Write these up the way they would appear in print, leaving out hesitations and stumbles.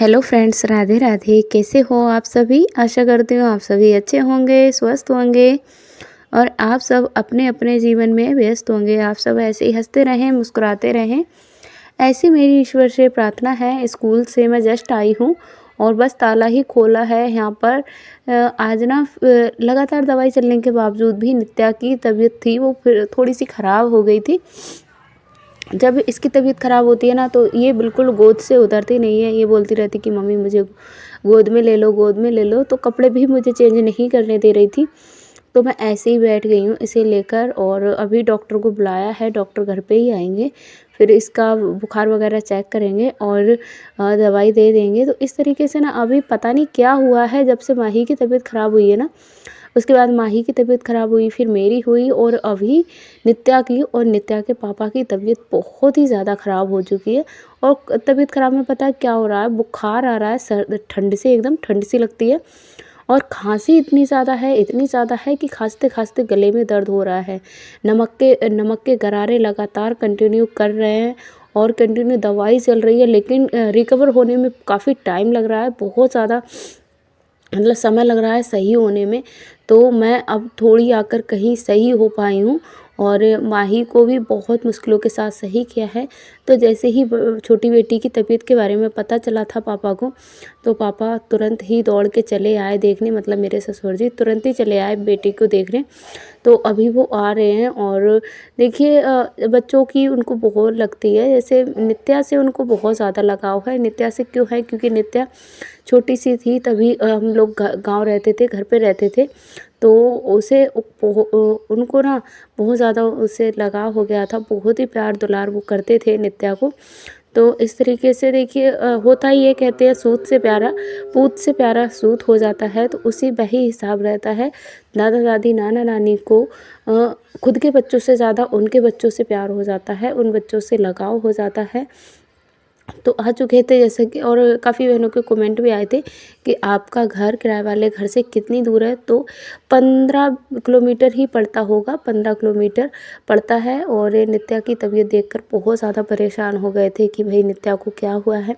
Hello friends, Radhe Radhe. कैसे हो आप सभी? आशा करती हूँ आप सभी अच्छे होंगे, स्वस्थ होंगे और आप सब अपने अपने जीवन में व्यस्त होंगे। आप सब ऐसे ही हंसते रहें, मुस्कुराते रहें, ऐसी मेरी ईश्वर से प्रार्थना है। स्कूल से मैं जस्ट आई हूँ और बस ताला ही खोला है यहाँ पर। आज ना लगातार दवाई चलने के बावजूद भी नित्या की तबीयत थी वो फिर थोड़ी सी ख़राब हो गई थी। जब इसकी तबीयत ख़राब होती है ना तो ये बिल्कुल गोद से उतरती नहीं है। ये बोलती रहती कि मम्मी मुझे गोद में ले लो, गोद में ले लो। तो कपड़े भी मुझे चेंज नहीं करने दे रही थी। तो मैं ऐसे ही बैठ गई हूँ इसे लेकर और अभी डॉक्टर को बुलाया है। डॉक्टर घर पे ही आएंगे, फिर इसका बुखार वगैरह चेक करेंगे और दवाई दे देंगे। तो इस तरीके से ना अभी पता नहीं क्या हुआ है, जब से माही की तबीयत ख़राब हुई है ना, उसके बाद माही की तबीयत ख़राब हुई, फिर मेरी हुई और अभी नित्या की। और नित्या के पापा की तबीयत बहुत ही ज़्यादा ख़राब हो चुकी है। और तबीयत ख़राब में पता है क्या हो रहा है, बुखार आ रहा है, सर ठंड से एकदम ठंड सी लगती है और खांसी इतनी ज़्यादा है, इतनी ज़्यादा है कि खांसते खांसते गले में दर्द हो रहा है। नमक के गरारे लगातार कंटिन्यू कर रहे हैं और कंटिन्यू दवाई चल रही है, लेकिन रिकवर होने में काफ़ी टाइम लग रहा है, बहुत ज़्यादा मतलब समय लग रहा है सही होने में। तो मैं अब थोड़ी आकर कहीं सही हो पाई हूँ और माही को भी बहुत मुश्किलों के साथ सही किया है। तो जैसे ही छोटी बेटी की तबीयत के बारे में पता चला था पापा को, तो पापा तुरंत ही दौड़ के चले आए देखने, मतलब मेरे ससुर जी तुरंत ही चले आए बेटी को देखने। तो अभी वो आ रहे हैं और देखिए बच्चों की उनको बहुत लगती है। जैसे नित्या से उनको बहुत ज़्यादा लगाव है। नित्या से क्यों है? क्योंकि नित्या छोटी सी थी तभी हम लोग गाँव रहते थे, घर पे रहते थे। तो उसे उनको ना बहुत ज़्यादा उससे लगाव हो गया था, बहुत ही प्यार दुलार वो करते थे नित्या को। तो इस तरीके से देखिए होता ही ये कहते हैं सूत से प्यारा पूत से प्यारा सूत हो जाता है। तो उसी वही हिसाब रहता है। दादा दादी नाना नानी को खुद के बच्चों से ज़्यादा उनके बच्चों से प्यार हो जाता है, उन बच्चों से लगाव हो जाता है। तो आ चुके थे जैसे कि, और काफ़ी बहनों के कमेंट भी आए थे कि आपका घर किराए वाले घर से कितनी दूर है? तो 15 किलोमीटर ही पड़ता होगा, 15 किलोमीटर पड़ता है। और नित्या की तबीयत देखकर बहुत ज़्यादा परेशान हो गए थे कि भाई नित्या को क्या हुआ है,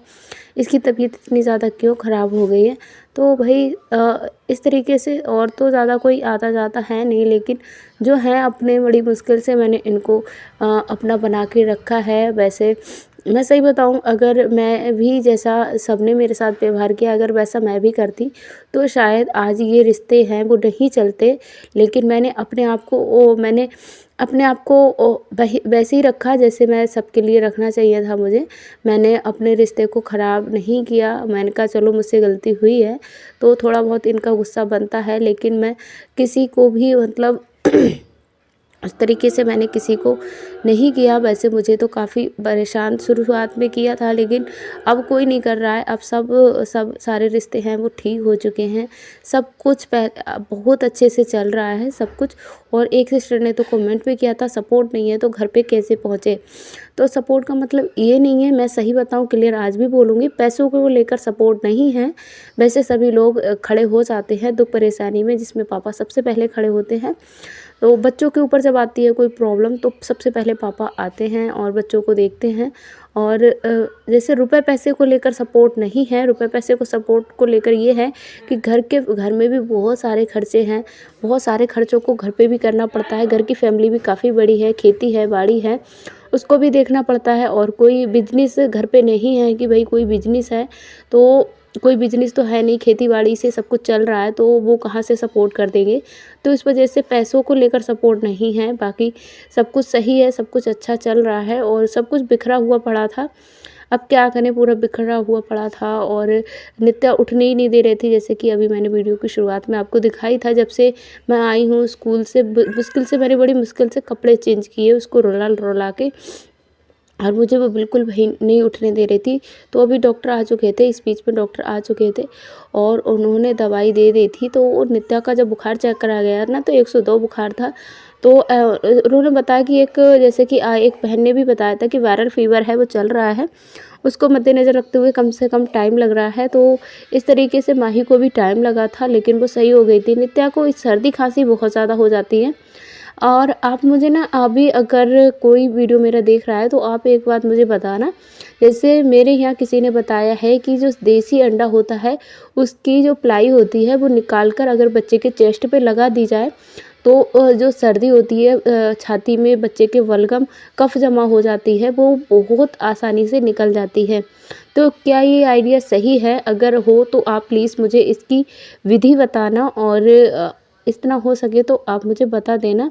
इसकी तबीयत इतनी ज़्यादा क्यों ख़राब हो गई है। तो भाई इस तरीके से और तो ज़्यादा कोई आता जाता है नहीं, लेकिन जो है अपने बड़ी मुश्किल से मैंने इनको अपना बना के रखा है। वैसे मैं सही बताऊँ, अगर मैं भी जैसा सबने मेरे साथ व्यवहार किया, अगर वैसा मैं भी करती तो शायद आज ये रिश्ते हैं वो नहीं चलते। लेकिन मैंने अपने आप को वैसे ही रखा जैसे मैं सबके लिए रखना चाहिए था मुझे। मैंने अपने रिश्ते को ख़राब नहीं किया। मैंने कहा चलो मुझसे गलती हुई है तो थोड़ा बहुत इनका गुस्सा बनता है, लेकिन मैं किसी को भी मतलब उस तरीके से मैंने किसी को नहीं किया। वैसे मुझे तो काफ़ी परेशान शुरुआत में किया था, लेकिन अब कोई नहीं कर रहा है। अब सब सारे रिश्ते हैं वो ठीक हो चुके हैं। सब कुछ बहुत अच्छे से चल रहा है सब कुछ। और एक सिस्टर ने तो कमेंट भी किया था सपोर्ट नहीं है तो घर पे कैसे पहुँचे। तो सपोर्ट का मतलब ये नहीं है, मैं सही बताऊँ क्लियर आज भी बोलूँगी, पैसों को लेकर सपोर्ट नहीं है। वैसे सभी लोग खड़े हो जाते हैं दुख परेशानी में, जिसमें पापा सबसे पहले खड़े होते हैं। तो बच्चों के ऊपर जब आती है कोई प्रॉब्लम तो सबसे पहले पापा आते हैं और बच्चों को देखते हैं। और जैसे रुपए पैसे को लेकर सपोर्ट नहीं है, रुपए पैसे को सपोर्ट को लेकर ये है कि घर में भी बहुत सारे खर्चे हैं, बहुत सारे खर्चों को घर पे भी करना पड़ता है। घर की फैमिली भी काफ़ी बड़ी है, खेती है, बाड़ी है, उसको भी देखना पड़ता है। और कोई बिजनेस घर पे नहीं है कि भाई कोई बिजनेस है, तो कोई बिजनेस तो है नहीं, खेती बाड़ी से सब कुछ चल रहा है, तो वो कहाँ से सपोर्ट कर देंगे। तो इस वजह से पैसों को लेकर सपोर्ट नहीं है। बाकी सब कुछ सही है, सब कुछ अच्छा चल रहा है और सब कुछ बिखरा हुआ पड़ा था। अब क्या करें, पूरा बिखरा हुआ पड़ा था और नित्या उठने ही नहीं दे रही थी। जैसे कि अभी मैंने वीडियो की शुरुआत में आपको दिखाई था, जब से मैं आई हूँ स्कूल से मुश्किल से मैंने बड़ी मुश्किल से कपड़े चेंज किए उसको रुला रुला के, और मुझे वो बिल्कुल भी नहीं उठने दे रही थी। तो अभी डॉक्टर आ चुके थे, इस बीच में डॉक्टर आ चुके थे और उन्होंने दवाई दे दी थी। तो नित्या का जब बुखार चेक करा गया ना तो 102 बुखार था। तो उन्होंने बताया कि जैसे कि एक बहन ने भी बताया था कि वायरल फीवर है वो चल रहा है, उसको मद्देनज़र रखते हुए कम से कम टाइम लग रहा है। तो इस तरीके से माही को भी टाइम लगा था, लेकिन वो सही हो गई थी। नित्या को इस सर्दी खांसी बहुत ज़्यादा हो जाती है। और आप मुझे ना अभी अगर कोई वीडियो मेरा देख रहा है तो आप एक बात मुझे बताना, जैसे मेरे यहाँ किसी ने बताया है कि जो देसी अंडा होता है उसकी जो प्लाई होती है वो निकाल कर अगर बच्चे के चेस्ट पे लगा दी जाए तो जो सर्दी होती है, छाती में बच्चे के बलगम कफ जमा हो जाती है, वो बहुत आसानी से निकल जाती है। तो क्या ये आइडिया सही है? अगर हो तो आप प्लीज़ मुझे इसकी विधि बताना और इतना हो सके तो आप मुझे बता देना।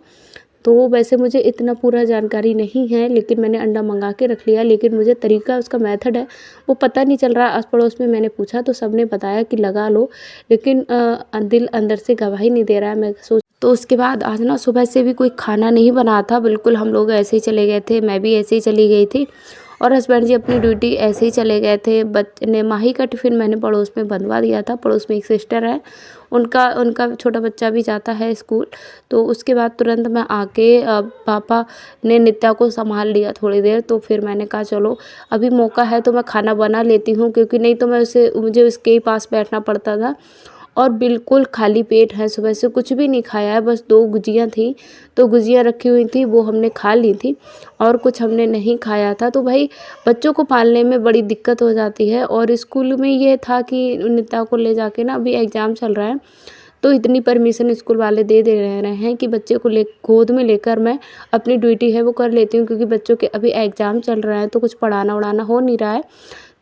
तो वैसे मुझे इतना पूरा जानकारी नहीं है, लेकिन मैंने अंडा मंगा के रख लिया, लेकिन मुझे तरीका उसका मेथड है वो पता नहीं चल रहा। आस पड़ोस में मैंने पूछा तो सबने बताया कि लगा लो, लेकिन दिल अंदर से गवाही नहीं दे रहा है। मैं सोच तो उसके बाद आज ना सुबह से भी कोई खाना नहीं बना था, बिल्कुल हम लोग ऐसे ही चले गए थे, मैं भी ऐसे ही चली गई थी और हस्बैंड जी अपनी ड्यूटी ऐसे ही चले गए थे। ने माही का टिफ़िन मैंने पड़ोस में बनवा दिया था, पड़ोस में एक सिस्टर है, उनका उनका छोटा बच्चा भी जाता है स्कूल। तो उसके बाद तुरंत मैं आके पापा ने नित्या को संभाल लिया थोड़ी देर, तो फिर मैंने कहा चलो अभी मौका है तो मैं खाना बना लेती हूँ, क्योंकि नहीं तो मुझे उसके ही पास बैठना पड़ता था। और बिल्कुल खाली पेट है, सुबह से कुछ भी नहीं खाया है, बस 2 गुजिया थी, तो गुजिया रखी हुई थी वो हमने खा ली थी और कुछ हमने नहीं खाया था। तो भाई बच्चों को पालने में बड़ी दिक्कत हो जाती है और स्कूल में ये था कि नित्या को ले जाके ना, अभी एग्ज़ाम चल रहा है तो इतनी परमिशन स्कूल वाले दे रहे हैं कि बच्चे को गोद में लेकर मैं अपनी ड्यूटी है वो कर लेती हूँ, क्योंकि बच्चों के अभी एग्ज़ाम चल रहा है तो कुछ पढ़ाना वढ़ाना हो नहीं रहा है।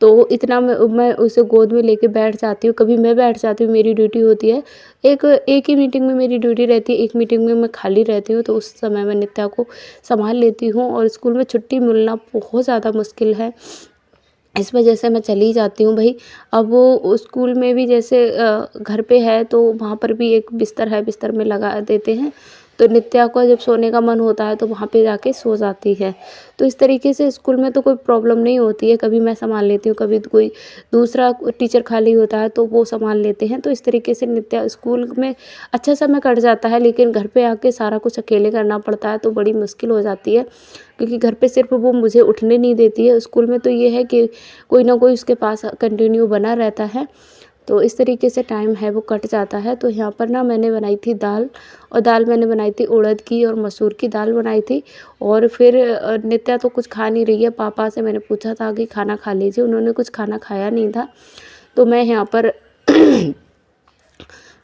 तो इतना मैं उसे गोद में लेके बैठ जाती हूँ, कभी मैं बैठ जाती हूँ, मेरी ड्यूटी होती है। एक ही मीटिंग में मेरी ड्यूटी रहती है, एक मीटिंग में मैं खाली रहती हूँ, तो उस समय मैं नित्या को संभाल लेती हूँ और स्कूल में छुट्टी मिलना बहुत ज़्यादा मुश्किल है। इस वजह से मैं चली जाती हूँ भई। अब वो स्कूल में भी जैसे घर पे है तो वहाँ पर भी एक बिस्तर है, बिस्तर में लगा देते हैं, तो नित्या को जब सोने का मन होता है तो वहाँ पे जाके सो जाती है। तो इस तरीके से स्कूल में तो कोई प्रॉब्लम नहीं होती है, कभी मैं सँभाल लेती हूँ, कभी कोई दूसरा टीचर खाली होता है तो वो सँभाल लेते हैं। तो इस तरीके से नित्या स्कूल में अच्छा समय कट जाता है, लेकिन घर पे आके सारा कुछ अकेले करना पड़ता है तो बड़ी मुश्किल हो जाती है, क्योंकि घर पे सिर्फ वो मुझे उठने नहीं देती है। स्कूल में तो ये है कि कोई ना कोई उसके पास कंटिन्यू बना रहता है, तो इस तरीके से टाइम है वो कट जाता है। तो यहाँ पर ना मैंने बनाई थी दाल, और दाल मैंने बनाई थी उड़द की और मसूर की दाल बनाई थी। और फिर नित्या तो कुछ खा नहीं रही है, पापा से मैंने पूछा था कि खाना खा लीजिए, उन्होंने कुछ खाना खाया नहीं था। तो मैं यहाँ पर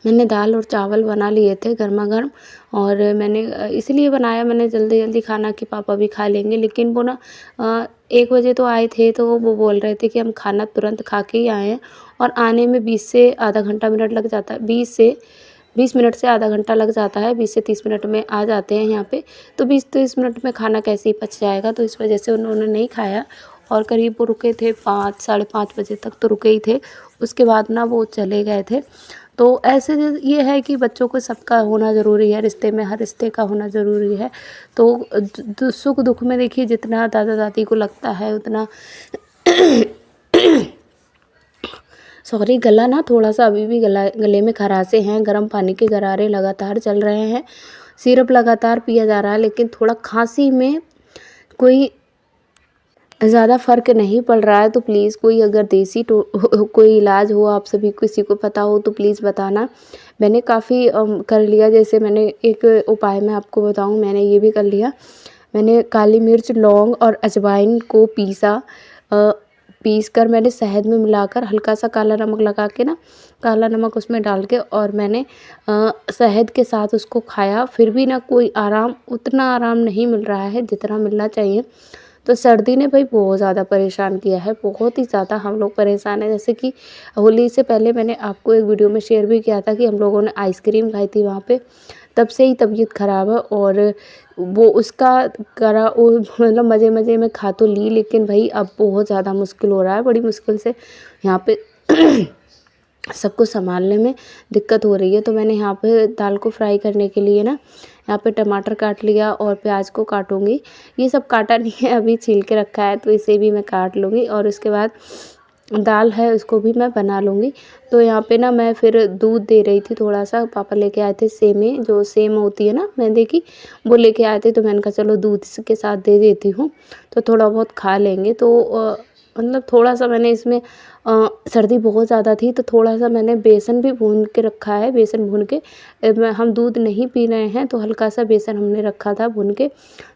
मैंने दाल और चावल बना लिए थे गरमा-गर्म, और मैंने इसलिए बनाया मैंने जल्दी-जल्दी खाना कि पापा भी खा लेंगे। लेकिन वो ना 1 बजे तो आए थे, तो वो बोल रहे थे कि हम खाना तुरंत खा के ही आए हैं, और आने में 20 से आधा घंटा मिनट लग जाता है, 20 मिनट से आधा घंटा लग जाता है, 20 से 30 मिनट में आ जाते हैं यहाँ पे। तो 20-30 मिनट में खाना कैसे ही पच जाएगा, तो इस वजह से उन्होंने नहीं खाया और करीब वो रुके थे 5 साढ़े 5 बजे तक तो रुके ही थे। उसके बाद ना वो चले गए थे। तो ऐसे ये है कि बच्चों को सबका होना ज़रूरी है, रिश्ते में हर रिश्ते का होना ज़रूरी है। तो सुख दुख में देखिए जितना दादा दादी को लगता है उतना सॉरी, गला ना थोड़ा सा अभी भी गले में खराशे हैं, गर्म पानी के गरारे लगातार चल रहे हैं, सिरप लगातार पिया जा रहा है, लेकिन थोड़ा खांसी में कोई ज़्यादा फ़र्क नहीं पड़ रहा है। तो प्लीज़ कोई अगर देसी कोई इलाज हो, आप सभी किसी को पता हो तो प्लीज़ बताना। मैंने काफ़ी कर लिया, जैसे मैंने एक उपाय मैं आपको बताऊँ, मैंने ये भी कर लिया। मैंने काली मिर्च, लौंग और अजवाइन को पीस कर मैंने शहद में मिलाकर हल्का सा काला नमक लगा के ना, काला नमक उसमें डाल के, और मैंने शहद के साथ उसको खाया। फिर भी ना कोई उतना आराम नहीं मिल रहा है जितना मिलना चाहिए। तो सर्दी ने भाई बहुत ज़्यादा परेशान किया है, बहुत ही ज़्यादा हम लोग परेशान हैं। जैसे कि होली से पहले मैंने आपको एक वीडियो में शेयर भी किया था कि हम लोगों ने आइसक्रीम खाई थी वहाँ पे, तब से ही तबीयत ख़राब है। और वो उसका मतलब मज़े-मज़े में खा तो ली, लेकिन भाई अब बहुत ज़्यादा मुश्किल हो रहा है, बड़ी मुश्किल से यहाँ पे सबको सँभालने में दिक्कत हो रही है। तो मैंने यहाँ पे दाल को फ्राई करने के लिए ना, यहाँ पे टमाटर काट लिया और प्याज को काटूँगी। ये सब काटा नहीं है, अभी छील के रखा है, तो इसे भी मैं काट लूँगी और उसके बाद दाल है उसको भी मैं बना लूँगी। तो यहाँ पे ना मैं फिर दूध दे रही थी थोड़ा सा, पापा लेके आए थे सेमें, जो सेम होती है ना मैदे की, वो लेके आए थे, तो मैंने कहा चलो दूध के साथ दे देती हूँ, तो थोड़ा बहुत खा लेंगे। तो मतलब थोड़ा-सा मैंने इसमें सर्दी बहुत ज़्यादा थी तो थोड़ा-सा मैंने बेसन भी भून के रखा है। बेसन भून के हम दूध नहीं पी रहे हैं तो हल्का-सा बेसन हमने रखा था भून के।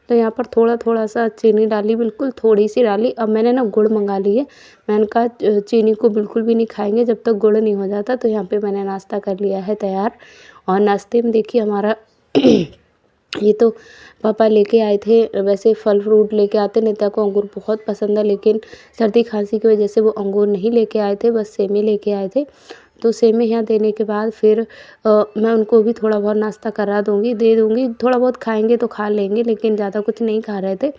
तो यहाँ पर थोड़ा-थोड़ा सा चीनी डाली, बिल्कुल थोड़ी-सी डाली। अब मैंने ना गुड़ मँगा ली है। मैंने कहा चीनी को बिल्कुल भी नहीं खाएँगे जब तक गुड़ नहीं हो जाता। तो यहाँ पे मैंने नाश्ता कर लिया है तैयार। और नाश्ते में देखिए हमारा ये तो पापा लेके आए थे। वैसे फल फ्रूट लेके आते, नित्या को अंगूर बहुत पसंद है, लेकिन सर्दी खांसी की वजह से वो अंगूर नहीं लेके आए थे, बस सेमे लेके आए थे। तो सेमे यहाँ देने के बाद फिर मैं उनको भी थोड़ा बहुत नाश्ता करा दूँगी, दे दूँगी। थोड़ा बहुत खाएंगे तो खा लेंगे, लेकिन ज़्यादा कुछ नहीं खा रहे थे।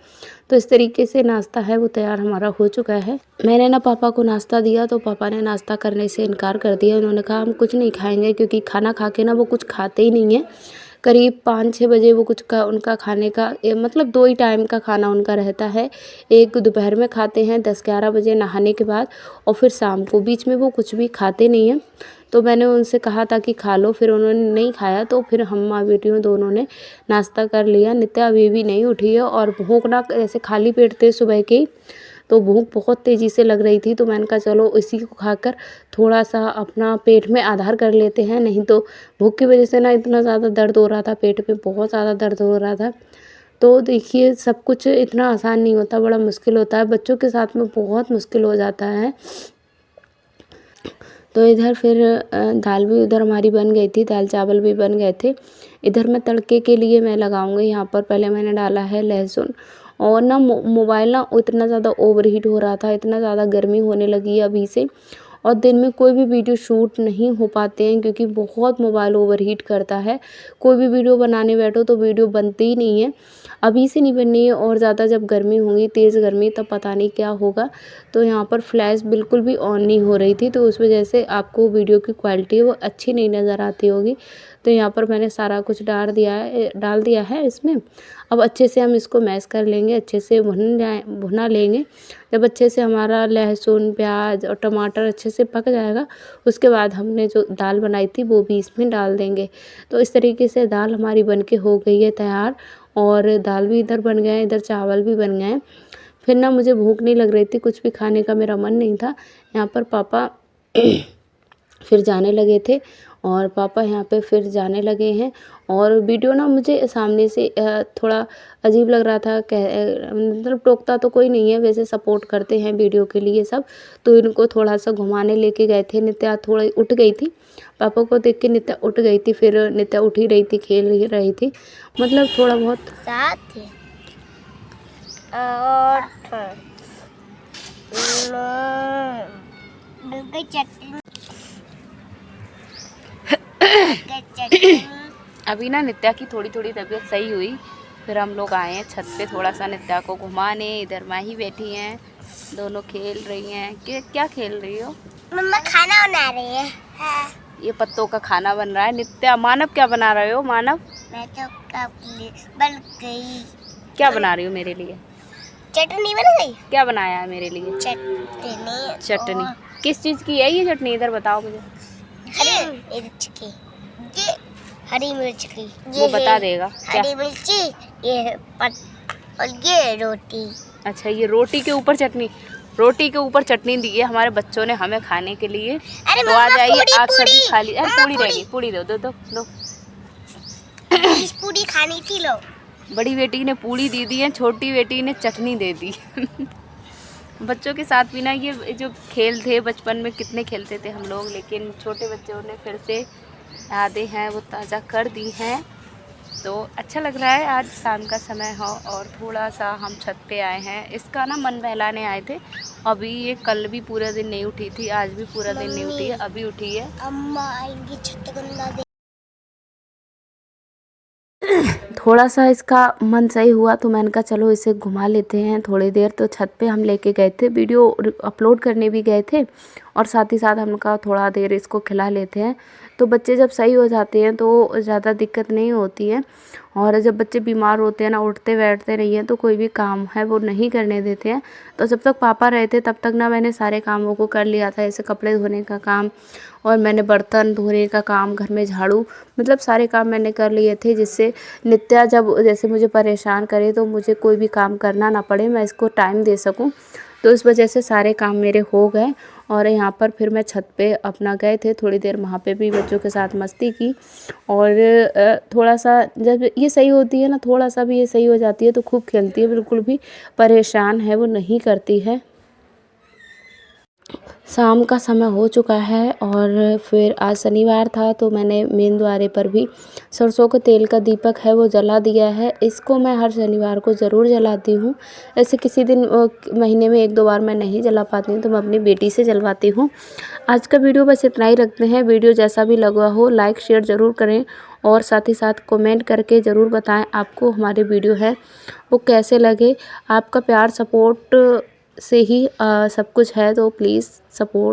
तो इस तरीके से नाश्ता है वो तैयार हमारा हो चुका है। मैंने ना पापा को नाश्ता दिया तो पापा ने नाश्ता करने से इनकार कर दिया। उन्होंने कहा हम कुछ नहीं खाएंगे, क्योंकि खाना खा के ना वो कुछ खाते ही नहीं हैं। करीब 5-6 बजे वो कुछ का उनका खाने का मतलब 2 ही टाइम का खाना उनका रहता है। एक दोपहर में खाते हैं 10-11 बजे नहाने के बाद, और फिर शाम को। बीच में वो कुछ भी खाते नहीं हैं। तो मैंने उनसे कहा था कि खा लो, फिर उन्होंने नहीं खाया। तो फिर हम माँ बेटियों दोनों ने नाश्ता कर लिया। नित्या अभी भी नहीं उठी है और भूख ना, ऐसे खाली पेट थे सुबह के ही, तो भूख बहुत तेज़ी से लग रही थी। तो मैंने कहा चलो इसी को खाकर थोड़ा सा अपना पेट में आधार कर लेते हैं, नहीं तो भूख की वजह से ना इतना ज़्यादा दर्द हो रहा था, पेट में बहुत ज़्यादा दर्द हो रहा था। तो देखिए सब कुछ इतना आसान नहीं होता, बड़ा मुश्किल होता है, बच्चों के साथ में बहुत मुश्किल हो जाता है। तो इधर फिर दाल भी उधर हमारी बन गई थी, दाल चावल भी बन गए थे। इधर मैं तड़के के लिए मैं लगाऊंगी। यहाँ पर पहले मैंने डाला है लहसुन। और ना मोबाइल ना इतना ज़्यादा ओवरहीट हो रहा था, इतना ज़्यादा गर्मी होने लगी है अभी से। और दिन में कोई भी वीडियो शूट नहीं हो पाते हैं, क्योंकि बहुत मोबाइल ओवरहीट करता है। कोई भी वीडियो बनाने बैठो तो वीडियो बनती ही नहीं है। अभी से नहीं बननी है, और ज़्यादा जब गर्मी होगी, तेज़ गर्मी, तब पता नहीं क्या होगा। तो यहाँ पर फ्लैश बिल्कुल भी ऑन नहीं हो रही थी, तो उस वजह से आपको वीडियो की क्वालिटी वो अच्छी नहीं नज़र आती होगी। तो यहाँ पर मैंने सारा कुछ डाल दिया है इसमें। अब अच्छे से हम इसको मैश कर लेंगे, अच्छे से भुना लेंगे। जब अच्छे से हमारा लहसुन, प्याज और टमाटर अच्छे से पक जाएगा, उसके बाद हमने जो दाल बनाई थी वो भी इसमें डाल देंगे। तो इस तरीके से दाल हमारी बनके हो गई है तैयार। और दाल भी इधर बन गए हैं, इधर चावल भी बन गए हैं। फिर ना मुझे भूख नहीं लग रही थी, कुछ भी खाने का मेरा मन नहीं था। यहाँ पर पापा फिर जाने लगे थे, और पापा यहाँ पे फिर जाने लगे हैं। और वीडियो ना मुझे सामने से थोड़ा अजीब लग रहा था। मतलब टोकता तो कोई नहीं है, वैसे सपोर्ट करते हैं वीडियो के लिए सब। तो इनको थोड़ा सा घुमाने लेके गए थे। नित्या थोड़ी उठ गई थी, पापा को देख के नित्या उठ गई थी। फिर नित्या उठ ही रही थी, खेल ही रही थी, मतलब थोड़ा बहुत साथ और चटनी अभी ना नित्या की थोड़ी थोड़ी तबीयत सही हुई, फिर हम लोग आए हैं छत पे थोड़ा सा नित्या को घुमाने। इधर माँ ही बैठी हैं, दोनों खेल रही हैं। क्या खेल रही हो? मम्मा खाना बना रही है। हाँ। ये पत्तों का खाना बन रहा है। नित्या, मानव क्या बना रहे हो? मानव, मैं तो बन गई। क्या बना रही हो मेरे लिए? चटनी बन गई। क्या बनाया है मेरे लिए? चटनी। किस चीज़ की है ये चटनी? इधर बताओ मुझे। हरी मिर्च की। ये हरी मिर्च की। वो बता देगा क्या? हरी मिर्ची, ये और ये रोटी। अच्छा, ये रोटी के ऊपर चटनी। रोटी के ऊपर चटनी दी है हमारे बच्चों ने हमें खाने के लिए। तो आ जाइए, आप सभी खा लीजिए। अरे पूड़ी रहेगी, पूड़ी दो दो दो दो। पूड़ी खानी थी, लो। बड़ी बेटी ने पूड़ी दे दी है, छोटी बेटी ने चटनी दे दी। बच्चों के साथ भी ना ये जो खेल थे बचपन में, कितने खेलते थे हम लोग, लेकिन छोटे बच्चों ने फिर से यादें हैं वो ताज़ा कर दी हैं। तो अच्छा लग रहा है। आज शाम का समय हो और थोड़ा सा हम छत पे आए हैं। इसका ना मन बहलाने आए थे। अभी ये कल भी पूरा दिन नहीं उठी थी, आज भी पूरा दिन नहीं उठी है, अभी उठी है। अम्मा आएंगी छत गंदा दे। थोड़ा सा इसका मन सही हुआ तो मैंने कहा चलो इसे घुमा लेते हैं थोड़ी देर। तो छत पे हम लेके गए थे, वीडियो अपलोड करने भी गए थे, और साथ ही साथ हमने कहा थोड़ा देर इसको खिला लेते हैं। तो बच्चे जब सही हो जाते हैं तो ज़्यादा दिक्कत नहीं होती है। और जब बच्चे बीमार होते हैं ना, उठते बैठते नहीं हैं, तो कोई भी काम है वो नहीं करने देते हैं। तो जब तक पापा रहे थे तब तक ना मैंने सारे कामों को कर लिया था, जैसे कपड़े धोने का काम, और मैंने बर्तन धोने का काम, घर में झाड़ू, मतलब सारे काम मैंने कर लिए थे, जिससे नित्या जब जैसे मुझे परेशान करे तो मुझे कोई भी काम करना ना पड़े, मैं इसको टाइम दे सकूं। तो इस वजह से सारे काम मेरे हो गए। और यहाँ पर फिर मैं छत पे अपना गए थे, थोड़ी देर वहाँ पे भी बच्चों के साथ मस्ती की। और थोड़ा सा जब ये सही होती है ना, थोड़ा सा भी ये सही हो जाती है तो खूब खेलती है, बिल्कुल भी परेशान है वो नहीं करती है। शाम का समय हो चुका है और फिर आज शनिवार था तो मैंने मेन द्वारे पर भी सरसों के तेल का दीपक है वो जला दिया है। इसको मैं हर शनिवार को ज़रूर जलाती हूँ। ऐसे किसी दिन महीने में 1-2 बार मैं नहीं जला पाती हूँ तो मैं अपनी बेटी से जलवाती हूँ। आज का वीडियो बस इतना ही रखते हैं। वीडियो जैसा भी लगा हो लाइक शेयर ज़रूर करें और साथ ही साथ कमेंट करके ज़रूर बताएं आपको हमारे वीडियो है वो कैसे लगे। आपका प्यार सपोर्ट से ही सब कुछ है, तो प्लीज़ सपोर्ट